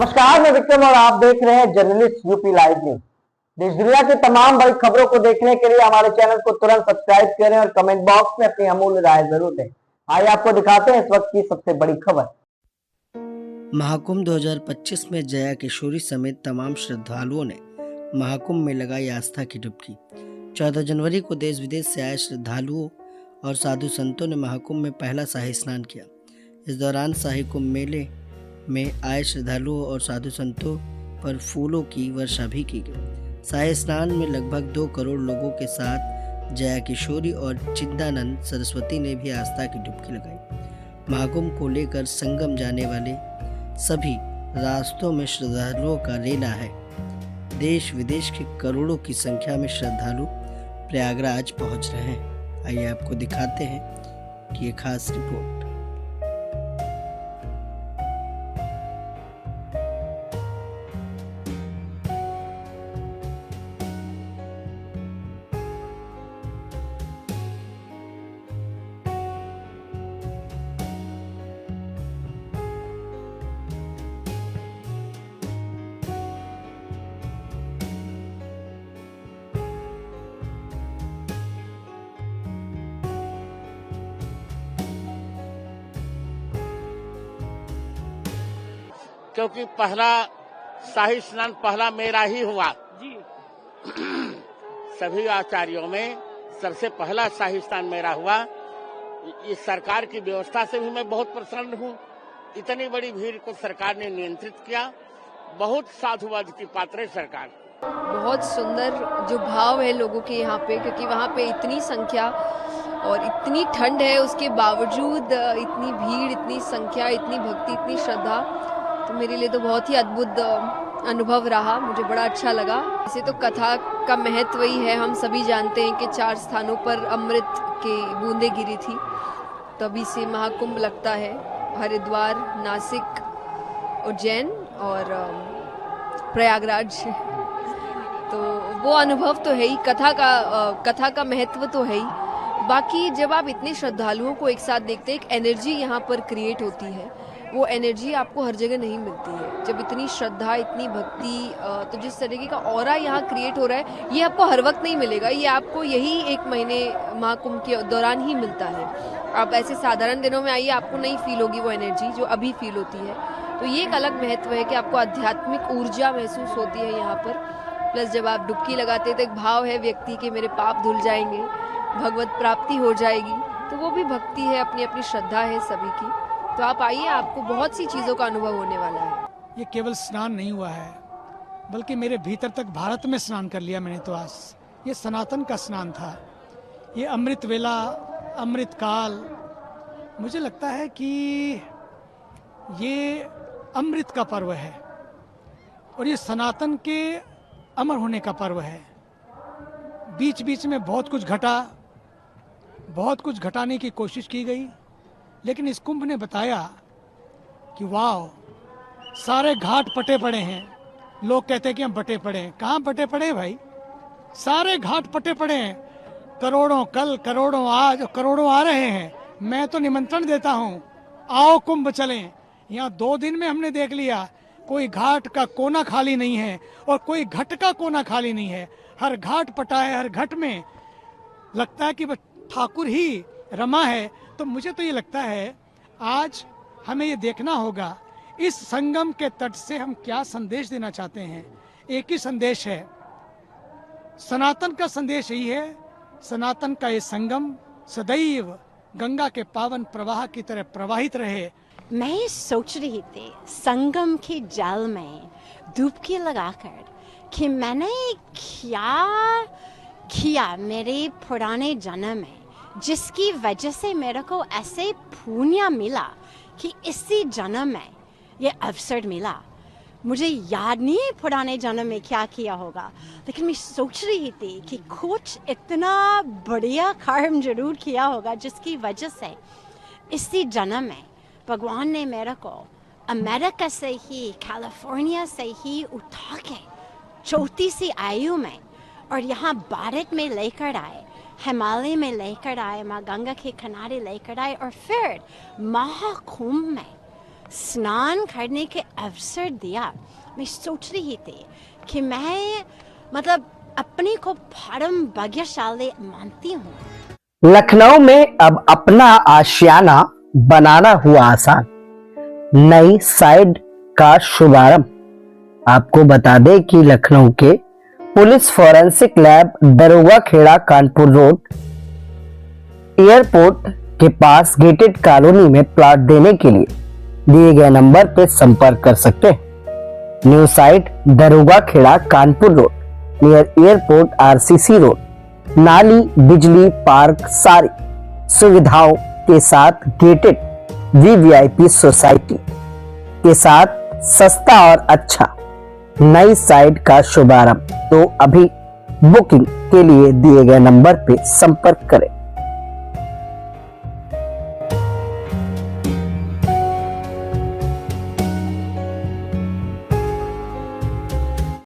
नमस्कार, मैं विक्रम और आप देख रहे हैं जर्नलिस्ट यूपी लाइव न्यूज। देश दुनिया की तमाम बड़ी खबरों को देखने के लिए हमारे चैनल को तुरंत सब्सक्राइब करें और कमेंट बॉक्स में अपनी अमूल्य राय जरूर दें। आइए आपको दिखाते हैं इस वक्त की सबसे बड़ी खबर। महाकुंभ 2025 में जया किशोरी समेत तमाम श्रद्धालुओं ने महाकुंभ में लगाई आस्था की डुबकी। 14 जनवरी को देश विदेश से आए श्रद्धालुओं और साधु संतों ने महाकुंभ में पहला शाही स्नान किया। इस दौरान शाही कुंभ मेले में आए श्रद्धालुओं और साधु संतों पर फूलों की वर्षा भी की गई। शाही स्नान में लगभग 2 करोड़ लोगों के साथ जया किशोरी और चिदानंद सरस्वती ने भी आस्था की डुबकी लगाई। महाकुंभ को लेकर संगम जाने वाले सभी रास्तों में श्रद्धालुओं का रेला है। देश विदेश के करोड़ों की संख्या में श्रद्धालु प्रयागराज पहुंच रहे हैं। आइए आपको दिखाते हैं कि ये खास रिपोर्ट। क्योंकि पहला शाही स्नान पहला मेरा ही हुआ जी। सभी आचार्यों में सबसे पहला शाही स्नान मेरा हुआ। इस सरकार की व्यवस्था से भी मैं बहुत प्रसन्न हूँ। इतनी बड़ी भीड़ को सरकार ने नियंत्रित किया। बहुत साधुवाद की पात्र है सरकार। बहुत सुंदर जो भाव है लोगों के यहाँ पे, क्योंकि वहाँ पे इतनी संख्या और इतनी ठंड है, उसके बावजूद इतनी भीड़, इतनी संख्या, इतनी भक्ति, इतनी श्रद्धा, तो मेरे लिए तो बहुत ही अद्भुत अनुभव रहा। मुझे बड़ा अच्छा लगा। वैसे तो कथा का महत्व ही है, हम सभी जानते हैं कि 4 स्थानों पर अमृत की बूंदें गिरी थी, तभी से महाकुंभ लगता है। हरिद्वार, नासिक, उज्जैन और प्रयागराज, तो वो अनुभव तो है ही। कथा का महत्व तो है ही। बाकी जब आप इतने श्रद्धालुओं को एक साथ देखते हैं, एक एनर्जी यहाँ पर क्रिएट होती है। वो एनर्जी आपको हर जगह नहीं मिलती है। जब इतनी श्रद्धा, इतनी भक्ति, तो जिस तरीके का ऑरा यहाँ क्रिएट हो रहा है, ये आपको हर वक्त नहीं मिलेगा। ये आपको यही 1 महीने महाकुंभ के दौरान ही मिलता है। आप ऐसे साधारण दिनों में आइए, आपको नहीं फील होगी वो एनर्जी जो अभी फील होती है। तो ये एक अलग महत्व है कि आपको आध्यात्मिक ऊर्जा महसूस होती है यहाँ पर। प्लस जब आप डुबकी लगाते हैं तो एक भाव है व्यक्ति के मेरे पाप धुल जाएंगे, भगवत प्राप्ति हो जाएगी। तो वो भी भक्ति है, अपनी अपनी श्रद्धा है सभी की। तो आप आइए, आपको बहुत सी चीज़ों का अनुभव होने वाला है। ये केवल स्नान नहीं हुआ है, बल्कि मेरे भीतर तक भारत में स्नान कर लिया मैंने। तो आज ये सनातन का स्नान था। ये अमृत वेला, अमृत काल, मुझे लगता है कि ये अमृत का पर्व है और ये सनातन के अमर होने का पर्व है। बीच बीच में बहुत कुछ घटा, बहुत कुछ घटाने की कोशिश की गई, लेकिन इस कुंभ ने बताया कि वाह, सारे घाट पटे पड़े हैं। लोग कहते हैं कि हम बटे पड़े हैं। कहाँ बटे पड़े हैं भाई? सारे घाट पटे पड़े हैं। करोड़ों कल, करोड़ों आज, करोड़ों आ रहे हैं। मैं तो निमंत्रण देता हूँ, आओ कुंभ चलें। यहाँ 2 दिन में हमने देख लिया, कोई घाट का कोना खाली नहीं है और कोई घट का कोना खाली नहीं है। हर घाट पटा है, हर घट में लगता है कि ठाकुर ही रमा है। तो मुझे तो ये लगता है आज हमें ये देखना होगा इस संगम के तट से हम क्या संदेश देना चाहते हैं। एक ही संदेश है, सनातन का संदेश यही है। सनातन का ये संगम सदैव गंगा के पावन प्रवाह की तरह प्रवाहित रहे। मैं सोच रही थी संगम के जल में डुबकी लगाकर कि मैंने क्या किया मेरे पुराने जन्म में, जिसकी वजह से मेरे को ऐसे पुण्य मिला कि इसी जन्म में ये अवसर मिला। मुझे याद नहीं है पुराने जन्म में क्या किया होगा, लेकिन मैं सोच रही थी कि कुछ इतना बढ़िया कर्म जरूर किया होगा जिसकी वजह से इसी जन्म में भगवान ने मेरे को अमेरिका से ही, कैलिफोर्निया से ही उठा के 34वीं आयु में और यहाँ भारत में लेकर आए, हिमालय में लेकर आए, माँ गंगा के किनारे लेकर आए और फिर महाकुंभ में स्नान करने के अवसर दिया। मैं सोच रही थी कि मैं मतलब अपने को परम भाग्यशाली मानती हूँ। लखनऊ में अब अपना आशियाना बनाना हुआ आसान, नई साइड का शुभारंभ। आपको बता दें कि लखनऊ के पुलिस फॉरेंसिक लैब दरोगा खेड़ा कानपुर रोड एयरपोर्ट के पास गेटेड कॉलोनी में प्लॉट देने के लिए दिए गए नंबर पर संपर्क कर सकते हैं। New site Daroga Khera Kanpur road near airport RCC road, नाली, बिजली, पार्क, सारी सुविधाओं के साथ गेटेड वीवीआईपी सोसाइटी के साथ सस्ता और अच्छा नई साइट का शुभारंभ। तो अभी बुकिंग के लिए दिए गए नंबर पे संपर्क करें।